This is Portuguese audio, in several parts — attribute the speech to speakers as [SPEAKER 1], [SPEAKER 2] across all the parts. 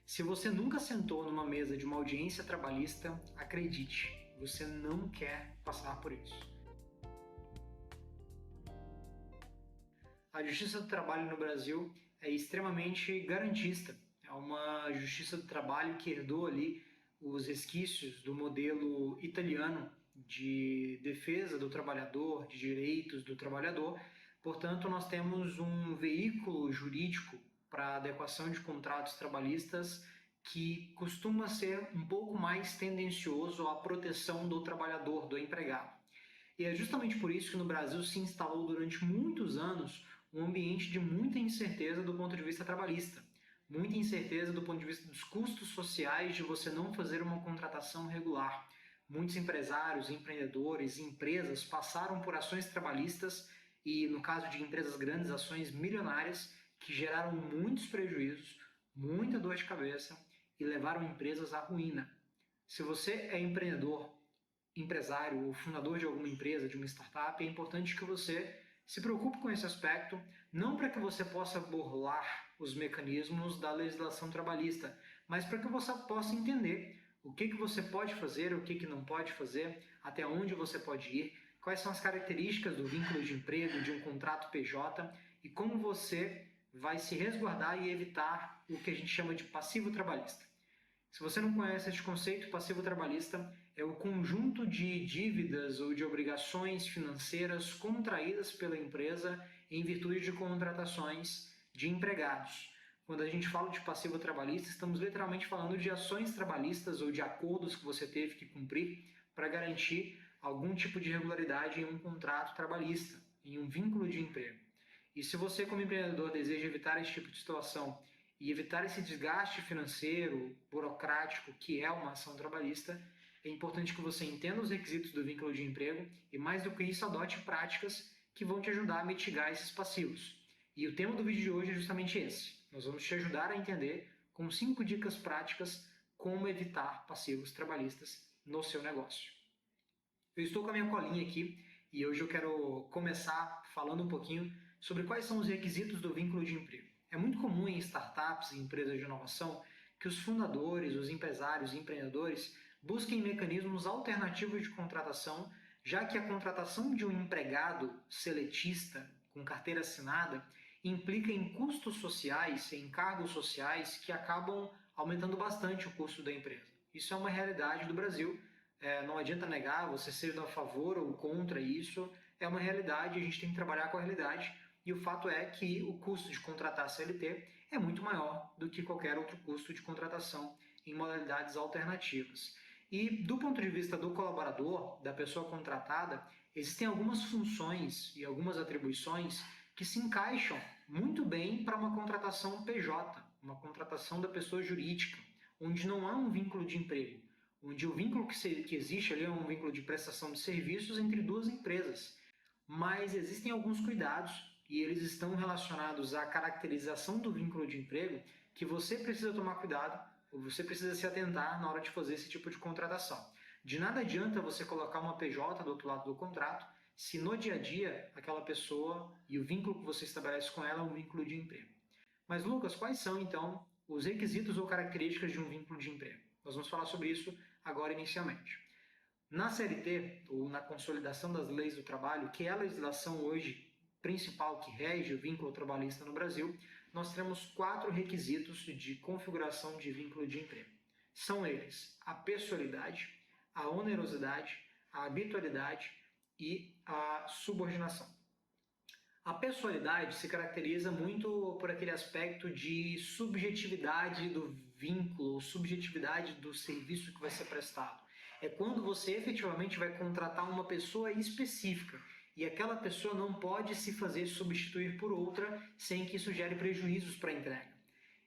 [SPEAKER 1] Se você nunca sentou numa mesa de uma audiência trabalhista, acredite, você não quer passar por isso. A Justiça do Trabalho no Brasil é extremamente garantista. É uma Justiça do Trabalho que herdou ali os resquícios do modelo italiano de defesa do trabalhador, de direitos do trabalhador. Portanto, nós temos um veículo jurídico para adequação de contratos trabalhistas que costuma ser um pouco mais tendencioso à proteção do trabalhador, do empregado. E é justamente por isso que no Brasil se instalou durante muitos anos um ambiente de muita incerteza do ponto de vista trabalhista. Muita incerteza do ponto de vista dos custos sociais de você não fazer uma contratação regular. Muitos empresários, empreendedores, empresas passaram por ações trabalhistas e, no caso de empresas grandes, ações milionárias que geraram muitos prejuízos, muita dor de cabeça e levaram empresas à ruína. Se você é empreendedor, empresário ou fundador de alguma empresa, de uma startup, é importante que você se preocupe com esse aspecto, não para que você possa burlar os mecanismos da legislação trabalhista, mas para que você possa entender o que você pode fazer, o que não pode fazer, até onde você pode ir, quais são as características do vínculo de emprego, de um contrato PJ e como você vai se resguardar e evitar o que a gente chama de passivo trabalhista. Se você não conhece este conceito, passivo trabalhista é o conjunto de dívidas ou de obrigações financeiras contraídas pela empresa em virtude de contratações de empregados. Quando a gente fala de passivo trabalhista, estamos literalmente falando de ações trabalhistas ou de acordos que você teve que cumprir para garantir algum tipo de regularidade em um contrato trabalhista, em um vínculo de emprego. E se você, como empreendedor, deseja evitar esse tipo de situação e evitar esse desgaste financeiro, burocrático, que é uma ação trabalhista, é importante que você entenda os requisitos do vínculo de emprego e, mais do que isso, adote práticas que vão te ajudar a mitigar esses passivos. E o tema do vídeo de hoje é justamente esse. Nós vamos te ajudar a entender, com 5 dicas práticas, como evitar passivos trabalhistas no seu negócio. Eu estou com a minha colinha aqui e hoje eu quero começar falando um pouquinho sobre quais são os requisitos do vínculo de emprego. É muito comum em startups e empresas de inovação que os fundadores, os empresários e empreendedores busquem mecanismos alternativos de contratação, já que a contratação de um empregado seletista com carteira assinada implica em custos sociais, em encargos sociais que acabam aumentando bastante o custo da empresa. Isso é uma realidade do Brasil, não adianta negar, você seja a favor ou contra isso, é uma realidade, a gente tem que trabalhar com a realidade. E o fato é que o custo de contratar CLT é muito maior do que qualquer outro custo de contratação em modalidades alternativas. E do ponto de vista do colaborador, da pessoa contratada, existem algumas funções e algumas atribuições que se encaixam muito bem para uma contratação PJ, uma contratação da pessoa jurídica, onde não há um vínculo de emprego, onde o vínculo que existe ali é um vínculo de prestação de serviços entre duas empresas. Mas existem alguns cuidados e eles estão relacionados à caracterização do vínculo de emprego que você precisa tomar cuidado ou você precisa se atentar na hora de fazer esse tipo de contratação. De nada adianta você colocar uma PJ do outro lado do contrato se no dia a dia aquela pessoa e o vínculo que você estabelece com ela é um vínculo de emprego. Mas Lucas, quais são então os requisitos ou características de um vínculo de emprego? Nós vamos falar sobre isso agora inicialmente. Na CLT, ou na consolidação das leis do trabalho, que é a legislação hoje principal que rege o vínculo trabalhista no Brasil, nós temos 4 requisitos de configuração de vínculo de emprego. São eles a pessoalidade, a onerosidade, a habitualidade e a subordinação. A pessoalidade se caracteriza muito por aquele aspecto de subjetividade do vínculo, ou subjetividade do serviço que vai ser prestado. É quando você efetivamente vai contratar uma pessoa específica e aquela pessoa não pode se fazer substituir por outra sem que isso gere prejuízos para a entrega.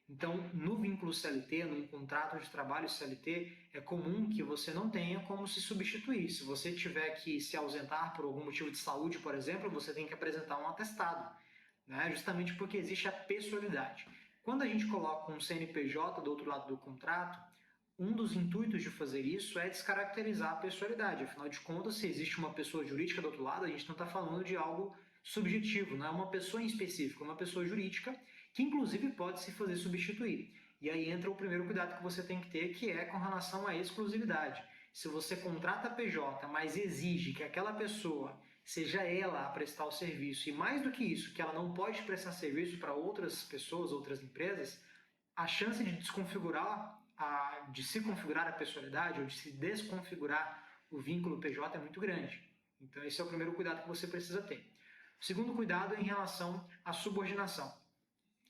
[SPEAKER 1] Então, no vínculo CLT, num contrato de trabalho CLT, é comum que você não tenha como se substituir. Se você tiver que se ausentar por algum motivo de saúde, por exemplo, você tem que apresentar um atestado, né? Justamente porque existe a pessoalidade. Quando a gente coloca um CNPJ do outro lado do contrato, um dos intuitos de fazer isso é descaracterizar a pessoalidade. Afinal de contas, se existe uma pessoa jurídica do outro lado, a gente não está falando de algo subjetivo, não é uma pessoa em específico, é uma pessoa jurídica que inclusive pode se fazer substituir. E aí entra o primeiro cuidado que você tem que ter, que é com relação à exclusividade. Se você contrata a PJ, mas exige que aquela pessoa seja ela a prestar o serviço, e mais do que isso, que ela não pode prestar serviço para outras pessoas, outras empresas, a chance de de se configurar a pessoalidade ou de se desconfigurar o vínculo PJ é muito grande. Então esse é o primeiro cuidado que você precisa ter. O segundo cuidado é em relação à subordinação.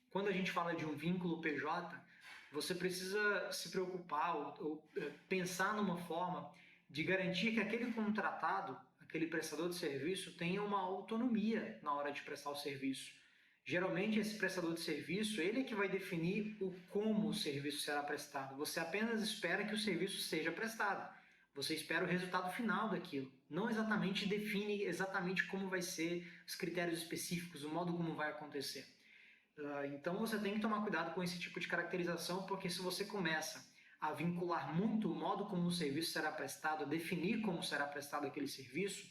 [SPEAKER 1] Quando a gente fala de um vínculo PJ, você precisa se preocupar ou pensar numa forma de garantir que aquele contratado, aquele prestador de serviço, tenha uma autonomia na hora de prestar o serviço. Geralmente, esse prestador de serviço, ele é que vai definir o como o serviço será prestado. Você apenas espera que o serviço seja prestado. Você espera o resultado final daquilo. Não exatamente define exatamente como vai ser, os critérios específicos, o modo como vai acontecer. Então você tem que tomar cuidado com esse tipo de caracterização, porque se você começa a vincular muito o modo como o serviço será prestado, a definir como será prestado aquele serviço,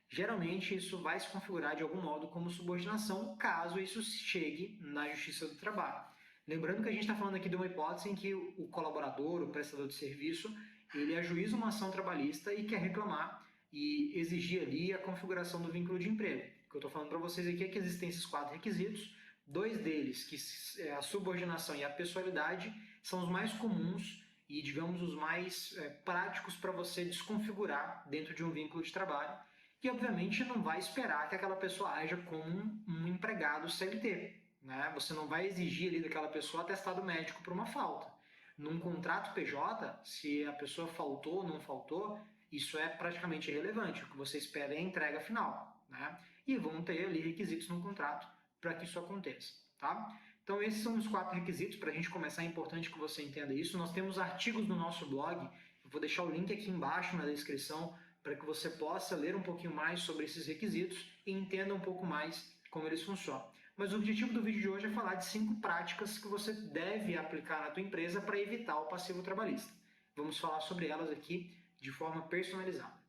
[SPEAKER 1] geralmente isso vai se configurar de algum modo como subordinação, caso isso chegue na Justiça do Trabalho. Lembrando que a gente está falando aqui de uma hipótese em que o colaborador, o prestador de serviço, ele ajuiza uma ação trabalhista e quer reclamar e exigir ali a configuração do vínculo de emprego. O que eu estou falando para vocês aqui é que existem esses 4 requisitos. 2 deles, que é a subordinação e a pessoalidade, são os mais comuns e, digamos, os mais práticos para você desconfigurar dentro de um vínculo de trabalho. E, obviamente, não vai esperar que aquela pessoa haja como um empregado CLT. Né? Você não vai exigir ali daquela pessoa atestado médico por uma falta. Num contrato PJ, se a pessoa faltou ou não faltou, isso é praticamente irrelevante. O que você espera é a entrega final. Né? E vão ter ali requisitos no contrato para que isso aconteça, tá? Então esses são os 4 requisitos. Para a gente começar, é importante que você entenda isso. Nós temos artigos no nosso blog, eu vou deixar o link aqui embaixo na descrição para que você possa ler um pouquinho mais sobre esses requisitos e entenda um pouco mais como eles funcionam. Mas o objetivo do vídeo de hoje é falar de 5 práticas que você deve aplicar na tua empresa para evitar o passivo trabalhista. Vamos falar sobre elas aqui de forma personalizada.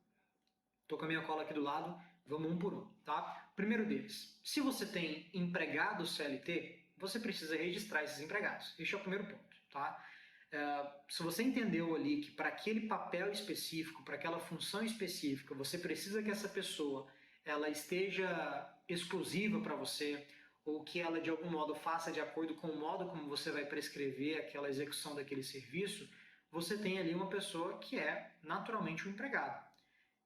[SPEAKER 1] Estou com a minha cola aqui do lado, vamos um por um, tá? Primeiro deles, se você tem empregado CLT, você precisa registrar esses empregados. Este é o primeiro ponto, tá? Se você entendeu ali que para aquele papel específico, para aquela função específica, você precisa que essa pessoa ela esteja exclusiva para você, ou que ela de algum modo faça de acordo com o modo como você vai prescrever aquela execução daquele serviço, você tem ali uma pessoa que é naturalmente um empregado.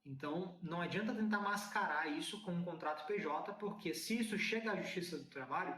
[SPEAKER 1] Então, não adianta tentar mascarar isso com um contrato PJ, porque se isso chega à Justiça do Trabalho,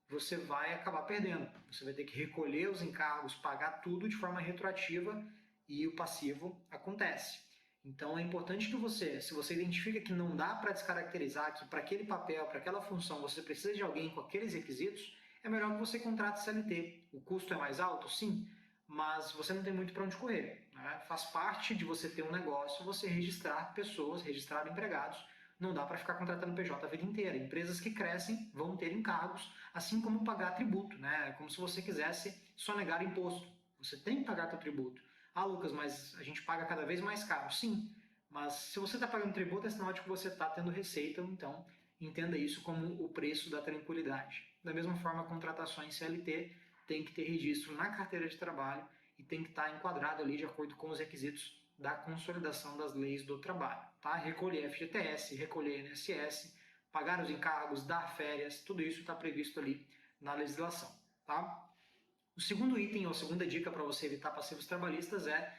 [SPEAKER 1] você vai acabar perdendo. Você vai ter que recolher os encargos, pagar tudo de forma retroativa e o passivo acontece. Então, é importante que você, se você identifica que não dá para descaracterizar, que para aquele papel, para aquela função, você precisa de alguém com aqueles requisitos, é melhor que você contrate CLT. O custo é mais alto? Sim, mas você não tem muito para onde correr. Né? Faz parte de você ter um negócio, você registrar pessoas, registrar empregados. Não dá para ficar contratando PJ a vida inteira. Empresas que crescem vão ter encargos, assim como pagar tributo. Né? É como se você quisesse sonegar imposto. Você tem que pagar seu tributo. Ah, Lucas, mas a gente paga cada vez mais caro. Sim, mas se você está pagando tributo, é sinal de que você está tendo receita, então entenda isso como o preço da tranquilidade. Da mesma forma, contratações CLT tem que ter registro na carteira de trabalho e tem que estar enquadrado ali de acordo com os requisitos da consolidação das leis do trabalho. Tá? Recolher FGTS, recolher INSS, pagar os encargos, dar férias, tudo isso está previsto ali na legislação. Tá? O segundo item, ou a segunda dica para você evitar passivos trabalhistas é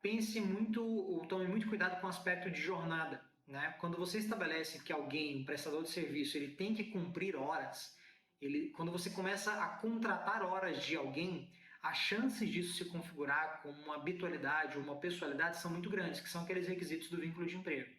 [SPEAKER 1] pense muito, ou tome muito cuidado com o aspecto de jornada. Né? Quando você estabelece que alguém, um prestador de serviço, ele tem que cumprir horas, quando você começa a contratar horas de alguém, as chances disso se configurar como uma habitualidade ou uma pessoalidade são muito grandes, que são aqueles requisitos do vínculo de emprego.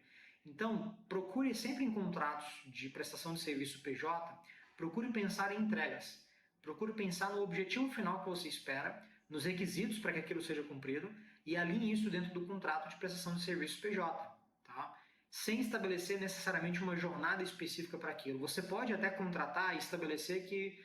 [SPEAKER 1] Então, procure sempre em contratos de prestação de serviço PJ, procure pensar em entregas. Procure pensar no objetivo final que você espera, nos requisitos para que aquilo seja cumprido e alinhe isso dentro do contrato de prestação de serviço PJ, tá? Sem estabelecer necessariamente uma jornada específica para aquilo. Você pode até contratar e estabelecer que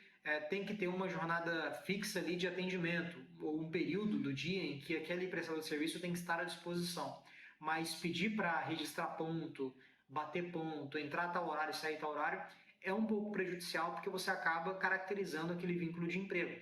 [SPEAKER 1] tem que ter uma jornada fixa ali de atendimento, ou um período do dia em que aquele prestador de serviço tem que estar à disposição. Mas pedir para registrar ponto, bater ponto, entrar a tal horário e sair a tal horário, é um pouco prejudicial porque você acaba caracterizando aquele vínculo de emprego.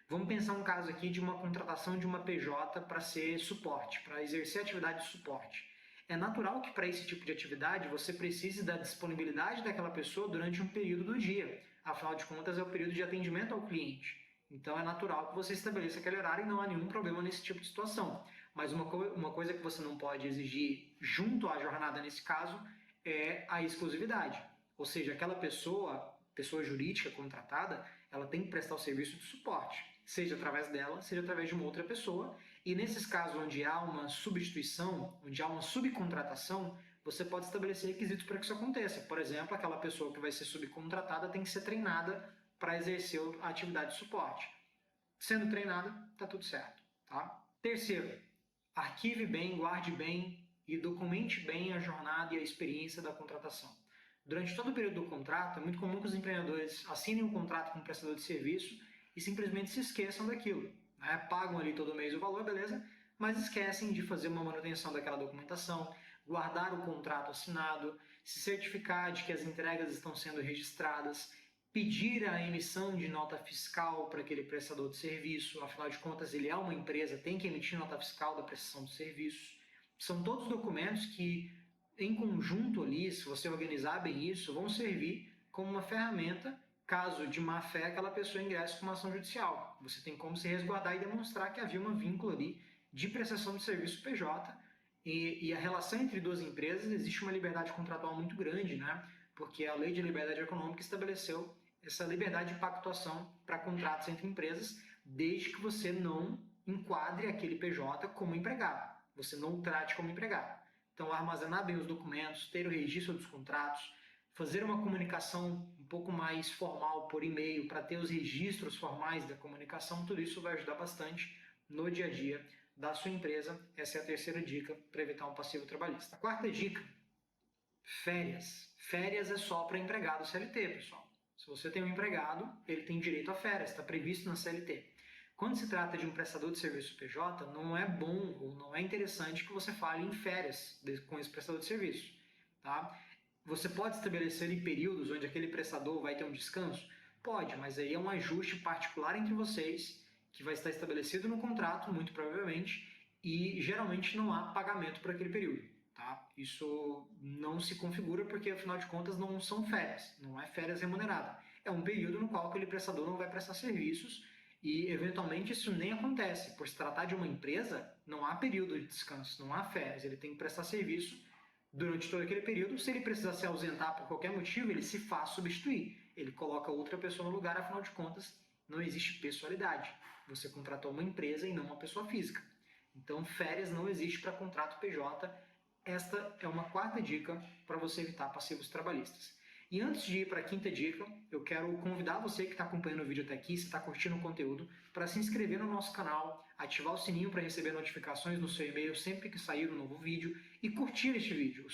[SPEAKER 1] Vamos pensar um caso aqui de uma contratação de uma PJ para ser suporte, para exercer atividade de suporte. É natural que para esse tipo de atividade você precise da disponibilidade daquela pessoa durante um período do dia. Afinal de contas, é o período de atendimento ao cliente. Então é natural que você estabeleça aquele horário e não há nenhum problema nesse tipo de situação. Mas uma coisa que você não pode exigir junto à jornada nesse caso é a exclusividade. Ou seja, aquela pessoa jurídica contratada, ela tem que prestar o serviço de suporte, seja através dela, seja através de uma outra pessoa. E nesses casos onde há uma substituição, onde há uma subcontratação, você pode estabelecer requisitos para que isso aconteça. Por exemplo, aquela pessoa que vai ser subcontratada tem que ser treinada para exercer a atividade de suporte. Sendo treinada, está tudo certo. Tá? Terceiro, arquive bem, guarde bem e documente bem a jornada e a experiência da contratação. Durante todo o período do contrato, é muito comum que os empreendedores assinem um contrato com um prestador de serviço e simplesmente se esqueçam daquilo. Né? Pagam ali todo mês o valor, beleza? Mas esquecem de fazer uma manutenção daquela documentação, guardar o contrato assinado, se certificar de que as entregas estão sendo registradas, pedir a emissão de nota fiscal para aquele prestador de serviço, afinal de contas ele é uma empresa, tem que emitir nota fiscal da prestação de serviços. São todos documentos que, em conjunto ali, se você organizar bem isso, vão servir como uma ferramenta caso de má fé aquela pessoa ingresse com uma ação judicial. Você tem como se resguardar e demonstrar que havia um vínculo ali de prestação de serviço PJ e a relação entre duas empresas, existe uma liberdade contratual muito grande, né? Porque a Lei de Liberdade Econômica estabeleceu essa liberdade de pactuação para contratos entre empresas, desde que você não enquadre aquele PJ como empregado, você não o trate como empregado. Então, armazenar bem os documentos, ter o registro dos contratos, fazer uma comunicação um pouco mais formal por e-mail para ter os registros formais da comunicação, tudo isso vai ajudar bastante no dia a dia da sua empresa. Essa é a terceira dica para evitar um passivo trabalhista. A quarta dica, férias. Férias é só para empregado CLT, pessoal. Se você tem um empregado, ele tem direito a férias, está previsto na CLT. Quando se trata de um prestador de serviço PJ, não é bom ou não é interessante que você fale em férias com esse prestador de serviço. Tá? Você pode estabelecer em períodos onde aquele prestador vai ter um descanso? Pode, mas aí é um ajuste particular entre vocês, que vai estar estabelecido no contrato, muito provavelmente, e geralmente não há pagamento por aquele período. Tá? Isso não se configura porque, afinal de contas, não são férias, não é férias remunerada. É um período no qual aquele prestador não vai prestar serviços e, eventualmente, isso nem acontece. Por se tratar de uma empresa, não há período de descanso, não há férias. Ele tem que prestar serviço durante todo aquele período. Se ele precisar se ausentar por qualquer motivo, ele se faz substituir. Ele coloca outra pessoa no lugar, afinal de contas, não existe pessoalidade. Você contratou uma empresa e não uma pessoa física. Então, férias não existe para contrato PJ. Esta é uma quarta dica para você evitar passivos trabalhistas. E antes de ir para a quinta dica, eu quero convidar você que está acompanhando o vídeo até aqui, se está curtindo o conteúdo, para se inscrever no nosso canal, ativar o sininho para receber notificações no seu e-mail sempre que sair um novo vídeo e curtir este vídeo.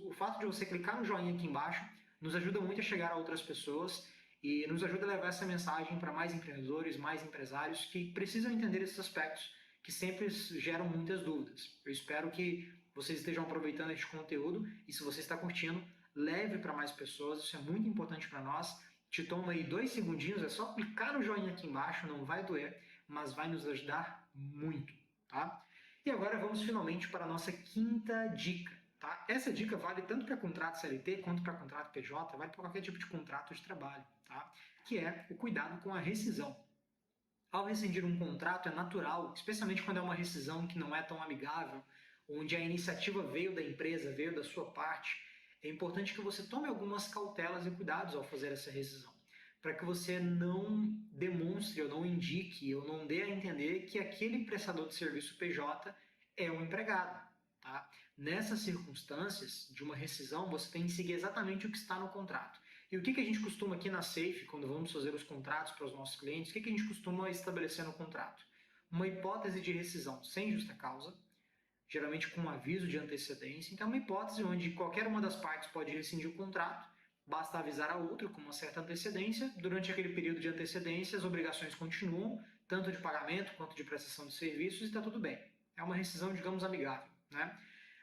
[SPEAKER 1] O fato de você clicar no joinha aqui embaixo nos ajuda muito a chegar a outras pessoas e nos ajuda a levar essa mensagem para mais empreendedores, mais empresários que precisam entender esses aspectos que sempre geram muitas dúvidas. Eu espero que vocês estejam aproveitando este conteúdo e se você está curtindo, leve para mais pessoas, isso é muito importante para nós. Te toma aí 2 segundinhos, é só clicar no joinha aqui embaixo, não vai doer, mas vai nos ajudar muito, tá? E agora vamos finalmente para a nossa quinta dica, tá? Essa dica vale tanto para contrato CLT quanto para contrato PJ, vale para qualquer tipo de contrato de trabalho, tá? Que é o cuidado com a rescisão. Ao rescindir um contrato é natural, especialmente quando é uma rescisão que não é tão amigável, onde a iniciativa veio da empresa, veio da sua parte, é importante que você tome algumas cautelas e cuidados ao fazer essa rescisão, para que você não demonstre ou não indique ou não dê a entender que aquele prestador de serviço PJ é um empregado. Tá? Nessas circunstâncias de uma rescisão, você tem que seguir exatamente o que está no contrato. E o que a gente costuma aqui na Safe, quando vamos fazer os contratos para os nossos clientes, o que a gente costuma estabelecer no contrato? Uma hipótese de rescisão sem justa causa, geralmente com um aviso de antecedência. Então, é uma hipótese onde qualquer uma das partes pode rescindir o contrato, basta avisar a outra com uma certa antecedência. Durante aquele período de antecedência, as obrigações continuam, tanto de pagamento quanto de prestação de serviços, e está tudo bem. É uma rescisão, digamos, amigável. Né?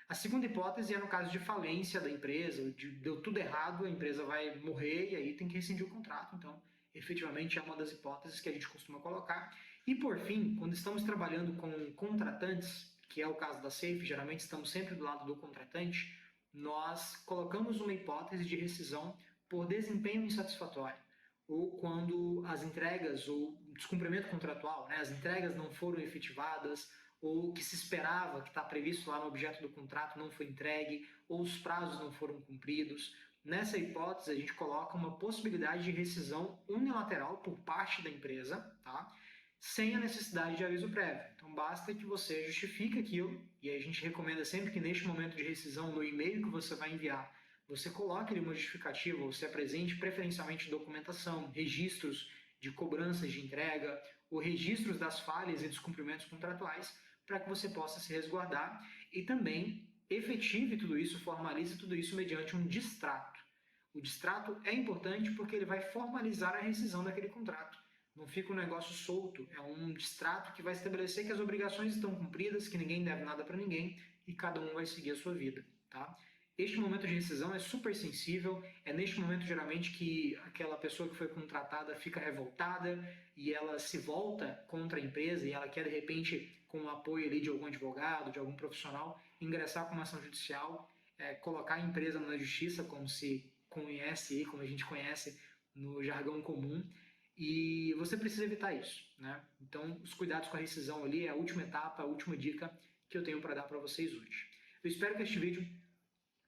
[SPEAKER 1] A segunda hipótese é no caso de falência da empresa, deu tudo errado, a empresa vai morrer e aí tem que rescindir o contrato. Então, efetivamente é uma das hipóteses que a gente costuma colocar. E por fim, quando estamos trabalhando com contratantes, que é o caso da Safe, geralmente estamos sempre do lado do contratante, nós colocamos uma hipótese de rescisão por desempenho insatisfatório, ou quando as entregas, ou descumprimento contratual, né, as entregas não foram efetivadas, ou o que se esperava, que está previsto lá no objeto do contrato, não foi entregue, ou os prazos não foram cumpridos. Nessa hipótese, a gente coloca uma possibilidade de rescisão unilateral por parte da empresa, tá? Sem a necessidade de aviso prévio. Então, basta que você justifique aquilo, e a gente recomenda sempre que neste momento de rescisão, no e-mail que você vai enviar, você coloque ali uma justificativa, você apresente preferencialmente documentação, registros de cobranças de entrega, ou registros das falhas e descumprimentos contratuais, para que você possa se resguardar e também efetive tudo isso, formalize tudo isso mediante um distrato. O distrato é importante porque ele vai formalizar a rescisão daquele contrato. Não fica um negócio solto, é um distrato que vai estabelecer que as obrigações estão cumpridas, que ninguém deve nada para ninguém e cada um vai seguir a sua vida, tá? Este momento de rescisão é super sensível, é neste momento geralmente que aquela pessoa que foi contratada fica revoltada e ela se volta contra a empresa e ela quer de repente, com o apoio ali de algum advogado, de algum profissional, ingressar com uma ação judicial, colocar a empresa na justiça, como se conhece, como a gente conhece no jargão comum, e você precisa evitar isso, né? Então, os cuidados com a rescisão ali é a última etapa, a última dica que eu tenho para dar para vocês hoje. Eu espero que este vídeo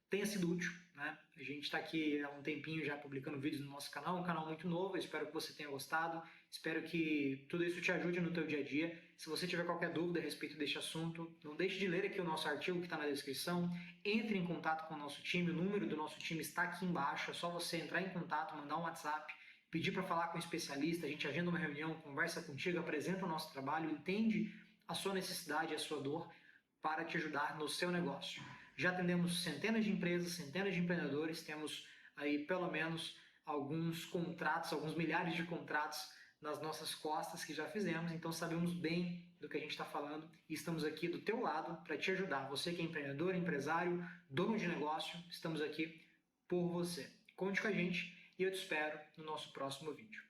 [SPEAKER 1] tenha sido útil, né? A gente está aqui há um tempinho já publicando vídeos no nosso canal, um canal muito novo, eu espero que você tenha gostado, espero que tudo isso te ajude no teu dia a dia. Se você tiver qualquer dúvida a respeito deste assunto, não deixe de ler aqui o nosso artigo que está na descrição, entre em contato com o nosso time, o número do nosso time está aqui embaixo, é só você entrar em contato, mandar um WhatsApp, pedir para falar com um especialista, a gente agenda uma reunião, conversa contigo, apresenta o nosso trabalho, entende a sua necessidade, a sua dor, para te ajudar no seu negócio. Já atendemos centenas de empresas, centenas de empreendedores, temos aí pelo menos alguns contratos, alguns milhares de contratos nas nossas costas que já fizemos, então sabemos bem do que a gente está falando e estamos aqui do teu lado para te ajudar. Você que é empreendedor, empresário, dono de negócio, estamos aqui por você. Conte com a gente e eu te espero no nosso próximo vídeo.